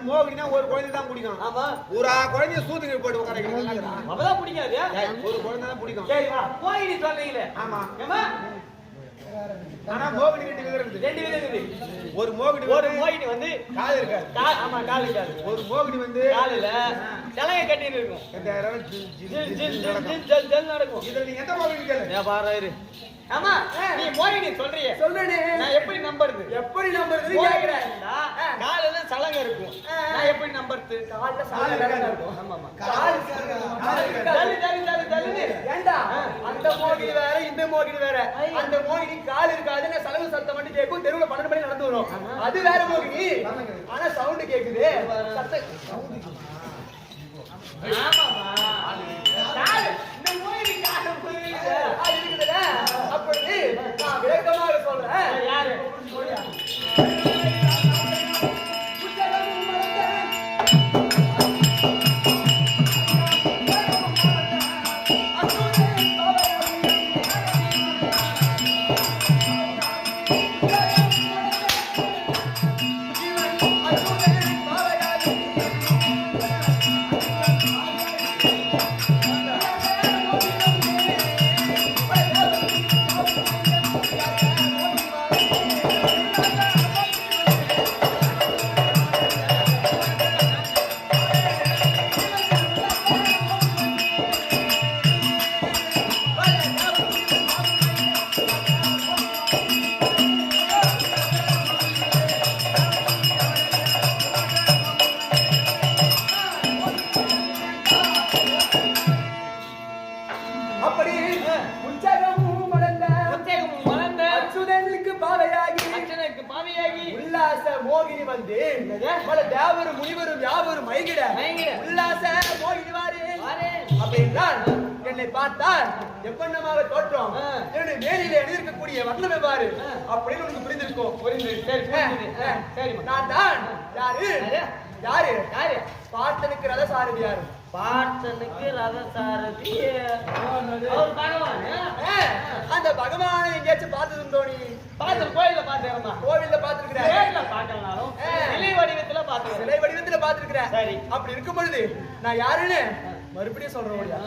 மோகினா ஒரு குழந்தை தான் பிடிக்கும். ஆமா, ஒரு குழந்தைய சூத்துக்கு போட்டு உட்கார அப்பதான் பிடிக்காது. ஒரு குழந்தை தான் பிடிக்கும். சரி வா, மோகினி சொல்றீங்களே. ஆமா, ஏமா ஆனா மோகினி ரெண்டு விதம் இருக்குது. ஒரு மோகினி வந்து கால் இருக்காது. ஆமா, கால் இருக்காது. ஒரு மோகினி வந்து காலில தலைய கட்டிட்டு இருக்கும். நடக்கும். இதுல நீ எந்த மோகினி கேளு பாரு. ஆமா, நீ மோகினி சொல்றியே, சொல்றேனே. நான் எப்படி நம்பறது கேக்குறேன். காலில சலங்க இருக்கும், நான் எப்படி நம்பறது? கால்ல சலங்க இருக்கும். ஆமா ஆமா, கால் ஏண்டா அந்த மோகினி வேற இந்த மோகினி வேற. அந்த மோகினி கால் இருக்காது, நான் சலங்க சத்தம் மட்டும் கேட்கும். தெருவுல 12 மணி நடந்து வரும். அது வேற மோகினி, ஆனா சவுண்ட் கேக்குது. ஆமாமா, இந்த மோகினி அப்படி நான் விளக்கமாக சொல்றேன். யாரு மோகினி வந்து பல தேவரும் முனிவரும் யாவரும் மயங்கிட உல்லாச மோகினி வாரே அப்படின்றால் என்னை பார்த்தால் எப்பண்ணமாக தோற்றம் என்னுடைய மேலிலே எழுதியிருக்கக்கூடிய வர்ணம் எவ்வாறு அப்படின்னு உனக்கு புரிந்திருக்கும். நான் தான் யாரு யாரு யாரு பார்த்தனுக்கு ரதசாரதி. யாரு பார்த்தனுக்கு ரதசாரதி? அந்த பகவானை எங்கேயாச்சும் பார்த்ததுண்டோ? நீ பார்த்து கோயில பாத்துக்கிறமா? கோவில்ல பாத்துருக்கிறேன், பார்க்கலாலும் சிலை வடிவத்துல பாத்துக்கிறேன். சிலை வடிவத்துல பாத்துருக்கிறேன். சரி, அப்படி இருக்கும் பொழுது நான் யாருன்னு மறுபடியும் சொல்றேன்.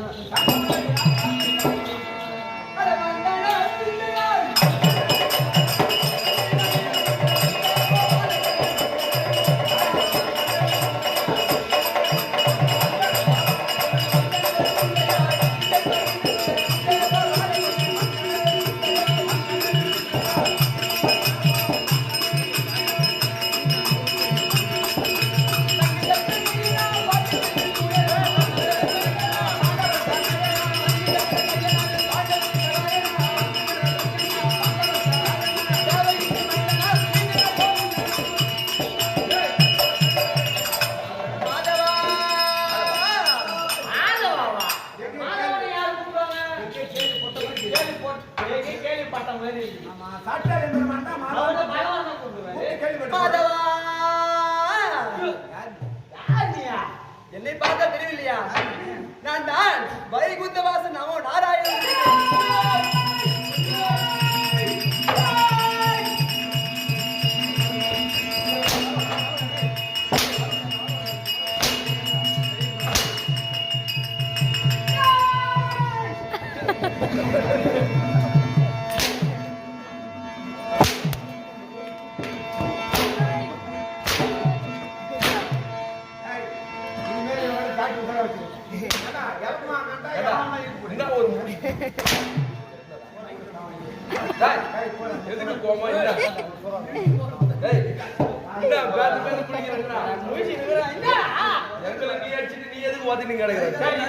என்னை பார்த்தா தெரியவில்லையா? நான் தான் வைகுந்தவாசன் நமோ நாராயணன். எதுக்கு கோமா இல்ல? டேய் இந்த பேட் பேட் குடிக்கிறங்கடா. எங்களை நீ அடிச்சிட்டு நீ எதுக்கு ஓதிட்டு கிடக்குற? சரி,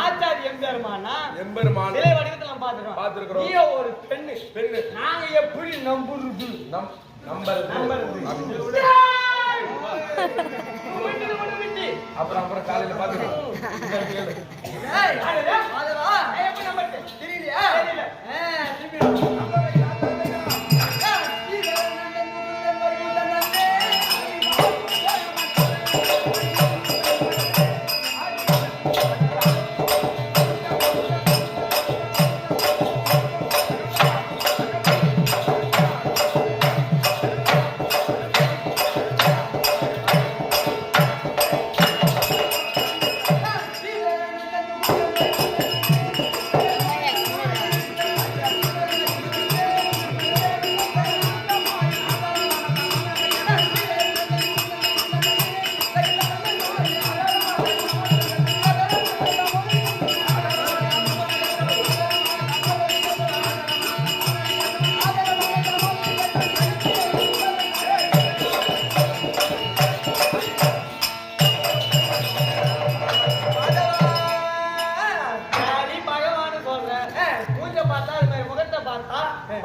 ஆச்சாரி எம்பெருமானா? எம்பெருமான் சிலை வடிவத்துல பாத்துறோம். நீ ஒரு பெண்ணு. நாங்க எப்படி நம்புறது? அப்புறம் காலையில பாத்துக்கிறோம். தெரியலையா?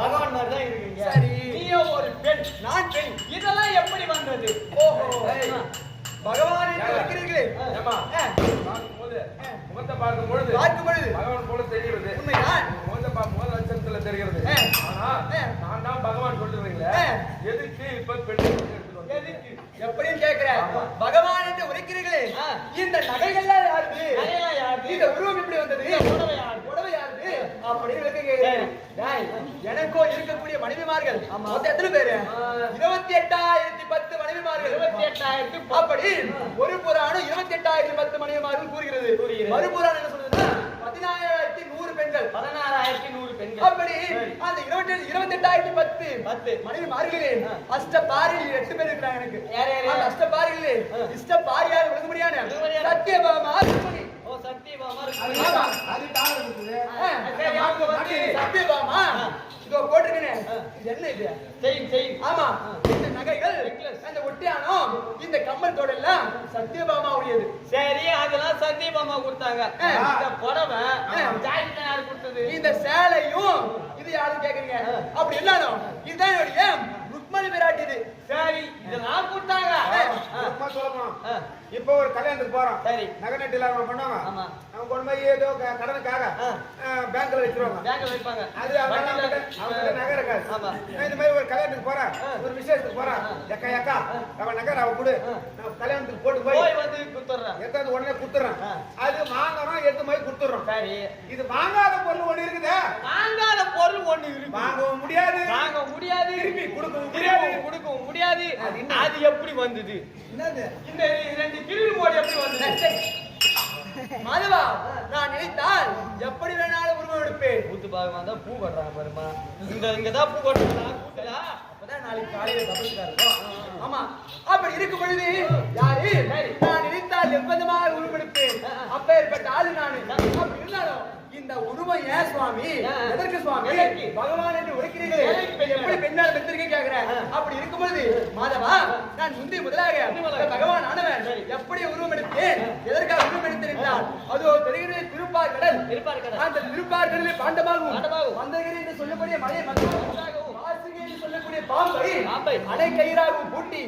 பகவான் மாதிரி தான் இருக்கீங்க. சரி. நீயோ ஒரு பெண், நான் பெண். இதெல்லாம் எப்படி வந்தது? ஓஹோ. பகவான் என்று இருக்கிறீர்களே. ஏம்மா, பார்க்கும்போது, முகத்தை பார்க்கும் பொழுது பகவான் போல தெரிகிறது. உண்மைதான். முகத்தை பார்க்கும்போது லட்சணத்துல தெரிகிறது. ஆனா நான் தான் பகவான் சொல்றீங்களே, எதுக்கு இப்ப பெண் எடுத்துட்டு எதுக்கு? எப்படின்னு கேட்கிறேன். பகவான் என்று உரைக்கிறீர்களே, இந்த நகைகள்லாம் யாருது? நகையெல்லாம் யாருது? இந்த உருவம் எப்படி வந்தது? புடவை யாருது? புடவை யாருது? அப்படின்னு கேட்கிறேன். டேய், எனக்கோ இருக்கக்கூடிய மனைவிமார்கள் மொத்தம் எத்தனை பேரு? 28,010 மனைவிமார்கள். 28,010. அப்படி ஒரு புராணம் 28,010 மனைவிமார்கள் கூறுகிறது. மறு புராணம் என்ன சொல்றதுன்னா 16,100 பெண்கள். 16,100 பெண்கள். அப்படி அந்த 28,010 மனைவிமார்களே அஷ்டபாரியில் 8 பேர் இருக்காங்க எனக்கு. யார் யாரு? அந்த அஷ்டபாரிகளே இஷ்டபாரியார் விளங்க முடியாது. சத்யபாமா ருக்மிணி. ஓ சத்தியபாமா ஆமா. அது கால இருக்குது. சரி, அவங்க வந்து சத்யபாமா இதோ போட்டிருக்கேனே. இது என்ன இது? செயின். ஆமா. இந்த நகைகள், அந்த ஒட்டியானம், இந்த கம்மல் தோடெல்லாம் சத்யபாமாவுடையது. சரி, அதெல்லாம் சத்தியபாமா கொடுத்தாங்க. இந்த புடவை ஜாயிண்ட் யாரு கொடுத்தது? இந்த சேலையும் இது யாரும் கேக்குறீங்க? அப்படி இல்லாதோ இதுதான் என்னுடைய ருக்மணி விராட்டி. இது சரி, இதெல்லாம் கொடுத்தாங்க. சும்மா சொல்லணும். இப்ப ஒரு கல்யாணத்துக்கு போறோம். சரி. நகை நட்டில அவங்க பண்ணுவாங்க. ஆமா. அவங்க கொண்டு போய் ஏதோ கடனுக்காக பேங்க்ல வச்சிருவாங்க. பேங்க்ல வைப்பாங்க. அது அவங்க நகை இருக்காது. ஆமா. இந்த மாதிரி ஒரு கல்யாணத்துக்கு போறேன், ஒரு விசேஷத்துக்கு போறேன். எக்கா அவன் நகை அவ கொடு, நான் கல்யாணத்துக்கு போட்டு போய் வந்து குடுத்துறேன். எடுத்து உடனே குடுத்துறேன். அது வாங்கணும், எடுத்து போய் குடுத்துறோம். சரி, இது வாங்காத பொருள் ஒண்ணு இருக்குது. வாங்காத பொருள் ஒண்ணு இருக்கு. வாங்கவும் முடியாது, வாங்க முடியாது, திருப்பி கொடுக்கவும் முடியாது. அது எப்படி வந்தது? என்னது? இந்த ரெண்டு கிருமி மோடி எப்படி வந்தது? மாதவா, நான் நினைத்தால் எப்படி வேணாலும் உருவம் எடுப்பேன். பூத்து பாகமா தான் பூ கட்டுறாங்க பாருமா. இங்கதான் பூ கட்டுறாங்க. கூட்டலா அப்பதான் நாளைக்கு காலையில தபசுக்கா இருக்கும். ஆமா. அப்படி இருக்கும் பொழுது யாரு நான் நினைத்தால் எவ்வளவுமாக உருவெடுப்பேன். அப்பேற்பட்ட ஆளு நானு. அப்படி இருந்தாலும் இந்த உருவம் ஏன் சுவாமி? எதற்கு சுவாமி? பகவான் என்று உரைக்கிறீர்களே, எப்படி பெண்ணால் பெற்றிருக்கேன் கேட்கிறேன். அப்படி இருக்கும் பொழுது மாதவா, நான் முதலாக பகவான் ஆனவன் எப்படி உருவம் எடுத்தேன், எதற்காக உருவம் எடுத்தேன் என்றால் அதோ தெரிகிறது திருப்பார் கடல். அந்த திருப்பார் கடலில் பாண்டமாகும் வந்தகிரி என்று சொல்லக்கூடிய மலையை மக்களாகவும் வாசுகி என்று சொல்லக்கூடிய பாம்பை அணை கயிறாகவும் பூட்டி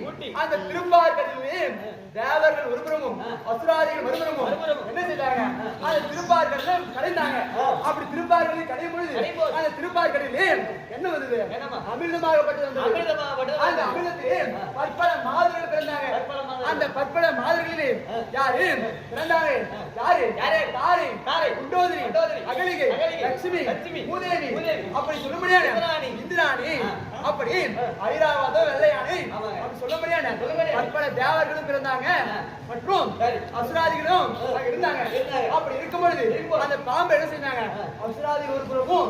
அந்த திருப்பார் கடலில் தேவர்கள் ஒருபுறமும் அசுராதிகள் மறுபுறமும் என்ன செய்தாங்க? அந்த திருப்பார் கடலில் கடைந்தாங்க. அப்படி திருப்பார் கடலில் கடையும் பொழுது அந்த திருப்பார் கடலில் என்ன வந்தது? அமிர்தமாகப்பட்டது வந்தது. அந்த அமிர்தத்தில் பற்பல மாதர்கள் பிறந்தாங்க. அந்த பற்பல மாதர்களிலே யாரு பிறந்தாங்க? யாரு? தாரை, குண்டோதரி, அகலிகை, லட்சுமி, மூதேவி. அப்படி சொல்ல முடியாது இந்திராணி. அப்படி ஐராவதோ வெள்ளையானை அப்படி சொல்ல முடியாது பற்பல தேவர்களும் பிறந்தாங்க மற்றும் அசுராதிகளும் இருந்தாங்க. அப்படி இருக்கும் பொழுது அந்த பாம்பு என்ன செஞ்சாங்க? அசுராதிகள் ஒரு புறமும்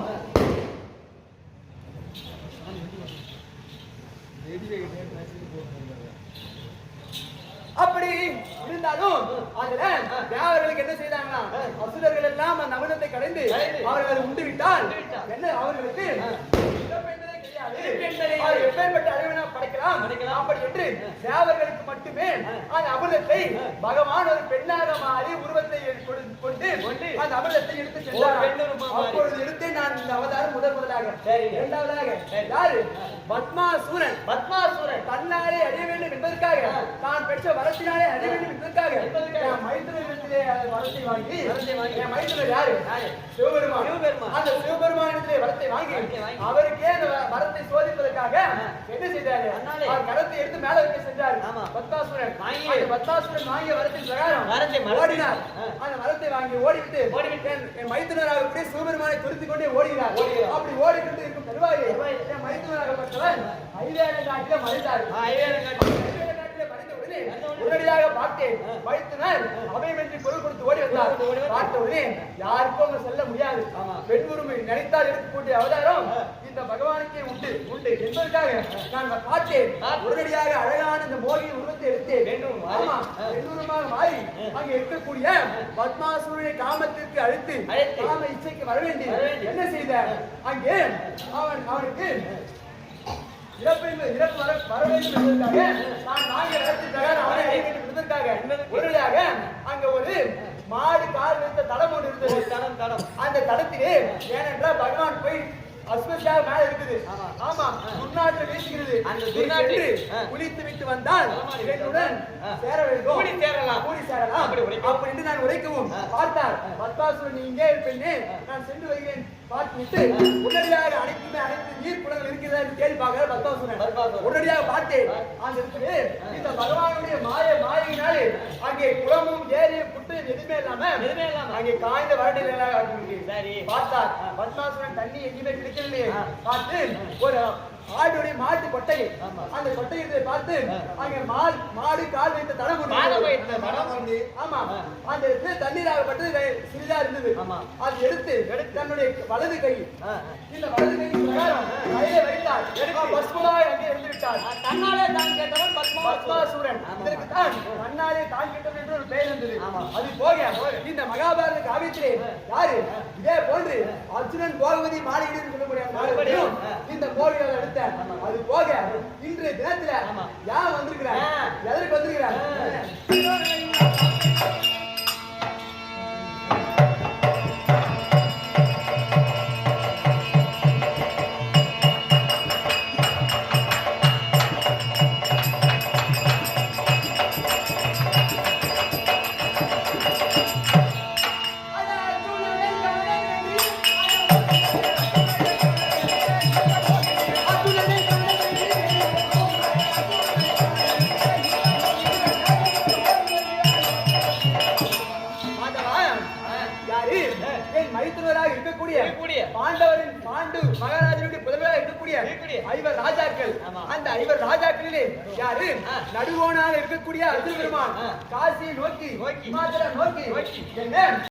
அப்படி இருந்தாலும் அதுல தேவர்களுக்கு என்ன செய்தாங்கன்னா அசுரர்கள் எல்லாம் அந்த அமிர்தத்தை கடைந்து அவர்கள் உண்டு விட்டால் என்ன அவர்களுக்கு எப்பேற்பட்ட அறிவினா படைக்கலாம். அப்படி என்று தேவர்களுக்கு மட்டுமே அந்த அமிர்தத்தை பகவான் ஒரு பெண்ணாக மாறி உருவத்தை கொண்டு அந்த அமிர்தத்தை எடுத்து சென்றார். அப்பொழுது எடுத்து நான் இந்த அவதாரம் முதலாக. இரண்டாவதாக யாரு? பத்மாசூரன். தன்னாலே அறிய வேண்டும் என்பதற்காக, தான் பெற்ற வரத்தினாலே அறிய வேண்டும் என்பதற்காக மைத்திரத்திலே வரத்தை வாங்கி, என் மைத்திரர் யாரு? சிவபெருமான். அந்த சிவபெருமானிடத்திலே வரத்தை வாங்கி அவருக்கே அந்த வரத்தை சோதிப்பதற்காக என்ன செய்தாரு? அவர் கரத்தை எடுத்து மேல வைக்க சென்றார். பத்மாசுரன் வாங்கிய வரத்தின் பிரகாரம் ஓடினார். அந்த வரத்தை வாங்கி ஓடிவிட்டு என் மைத்துனராக கூட சிவபெருமானை துரத்திக் கொண்டே ஓடினார். அப்படி ஓடிக்கொண்டு இருக்கும் தருவாயை என் மைத்துனராகப்பட்டவர் ஐவேரங்காட்டில மறைந்தார். உடனடியாக பார்த்தேன். மைத்துனர் அபயமின்றி பொருள் கொடுத்து ஓடி வந்தார். பார்த்த உடனே யாருக்கும் அங்க செல்ல முடியாது. பெண் உரிமை நினைத்தால் இருக்கக்கூடிய அவதாரம் இந்த பகவானுக்கே உண்டு என்பதற்காக நான் பார்த்தேன். உடனடியாக அழகான இந்த மோகியின் உருவத்தை எடுத்தேன். ஆமா, பெண்ணுருவமாக மாறி அங்கே இருக்கக்கூடிய பத்மாசுரனை காமத்திற்கு அழைத்து காம இச்சைக்கு வர வேண்டி என்ன செய்த? அங்கே அவனுக்கு இறப்பு வர வேண்டும் என்பதற்காக நான் நாங்கள் உடனடியாக அங்க ஒரு மாடு கால் வைத்த தடம் ஒன்று இருந்தது. அந்த தடத்திலே ஏனென்றால் பகவான் போய் அஸ்வத்யாக மேல இருக்குது. ஆமா. ஆமா, துர்நாற்றம் வீசுகிறது. அந்த நீ துர்நாற்று, சென்று குளித்து விட்டு வந்தால் என்னுடன் சேர வேண்டும். கூடி சேரலாம். கூடி சேரலாம். அப்படி உரைக்கவும். அப்படின்னு நான் உரைக்கவும் பார்த்தார். பத்மாசுரன், நீ இங்கே இருப்பேன்னு நான் சென்று வருகிறேன் பார்த்துவிட்டு உடனடியாக அனைத்து நீர் குளங்கள் இருக்கிறதா என்று கேள்வி பார்க்கிற பத்மாசுரன். உடனடியாக பார்த்தேன். அந்த இடத்துல இந்த பகவானுடைய மாயினாலே அங்கே குளமும் ஏரியும் குட்டையும் எதுவுமே இல்லாம அங்கே காய்ந்த வறண்ட நிலையாக இருக்கு. சரி. பார்த்தார் பத்மாசுரன், தண்ணி எங்கேயுமே கிடைக்கவில்லையே. பார்த்து ஒரு ஆடுடைய மாட்டு கொட்டையை, அந்த கொட்டையை பார்த்து அங்கே மாடு கால் வைத்த தடம் கொண்டு, ஆமா, அந்த இடத்துல தண்ணீராகப்பட்டது சிறிதா இருந்தது. அது எடுத்து தன்னுடைய வலது கை, இந்த வலது கை பிரகாரம் கையில வைத்தார். பஸ்மலாய் அங்கே இருந்து விட்டார். தன்னாலே தான் கேட்டவன் பத்மாசுரன். இதற்கு தான் தன்னாலே தான் கேட்டவன் என்று ஒரு பெயர் இருந்தது. அது போக இந்த மகாபாரத காவியத்திலே யாரு இதே போன்று அர்ஜுனன் கோகவதி மாளிகை சொல்லக்கூடிய இந்த கோவிலை எடுத்த அது போக இன்றைய தினத்துல யார் வந்திருக்கிறார், எதற்கு வந்திருக்கிறார்? இருக்கக்கூடிய பாண்டு மகாராஜனுடைய புதல்வராக இருக்கக்கூடிய ஐவர் ராஜாக்கள். அந்த ஐவர் ராஜாக்களிலே யாரு நடுவோனாக இருக்கக்கூடிய அர்ஜுன பெருமான் காசியை நோக்கி நோக்கி என்ன